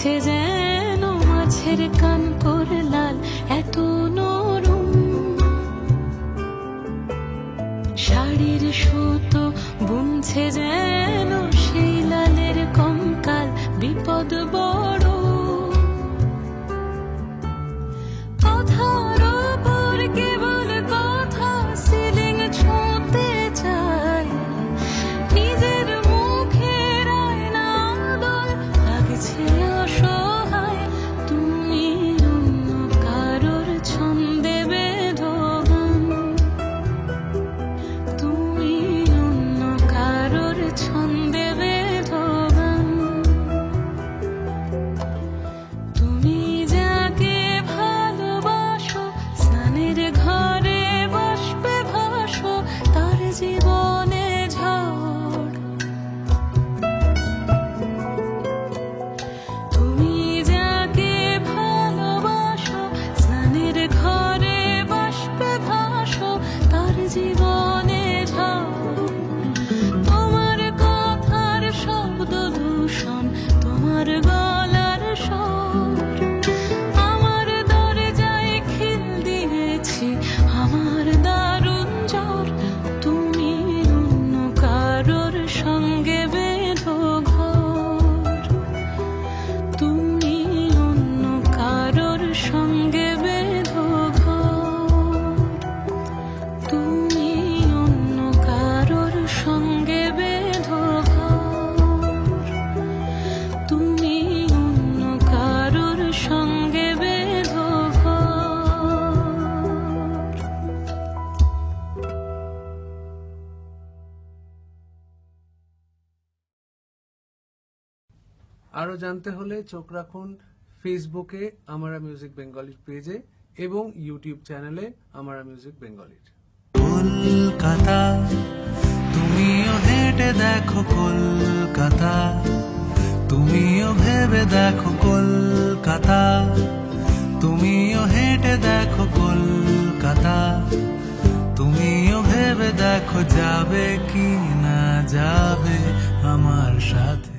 বুনছে যেন মাছের কান করে লাল, এত নরম শাড়ির সুতো বুনছে যেন সেই লালের কঙ্কাল, বিপদ বড় কথার ওপর কেবল কথা, সিলিং ছুঁতে চাই নিজের মুখের আয়না দল, লাগছে অসহায় তুমি অন্য কারোর ছন্দে বেঁধো গান, তুমি অন্য কারোর ছন্দে বেঁধো গান। তুমি যাকে ভালোবাসো স্নানের ঘরে বাষ্পে ভাসো, তার জীবনে ঝড়। তুমি যাকে ভালোবাসো স্নানের ঘরে বাষ্পে ভাসো, তার জীবনে ঝড়। তোমার কথার শব্দ দূষণ, তোমার গলার স্বর, আমার দরজায় খিল দিয়েছি আমার দারুণ জ্বর। তুমি অন্য কারোর সঙ্গে বেঁধো ঘর, তুমি অন্য কারোর সঙ্গে বেঁধো ঘর, তুমি অন্য কারোর সঙ্গে বেঁধো ঘর, তুমি অন্য কারোর সঙ্গে বেঁধো ঘর। আরো জানতে হলে চোখ রাখুন ফেসবুকে আমারা মিউজিক বেঙ্গলির পেজে এবং ইউটিউব চ্যানেলে আমারা মিউজিক বেঙ্গলির। কলকাতা, তুমিও হেঁটে দেখো কলকাতা, তুমিও ভেবে দেখো কলকাতা, তুমিও হেঁটে দেখো কলকাতা, তুমিও ভেবে দেখো যাবে কি না যাবে আমার সাথে।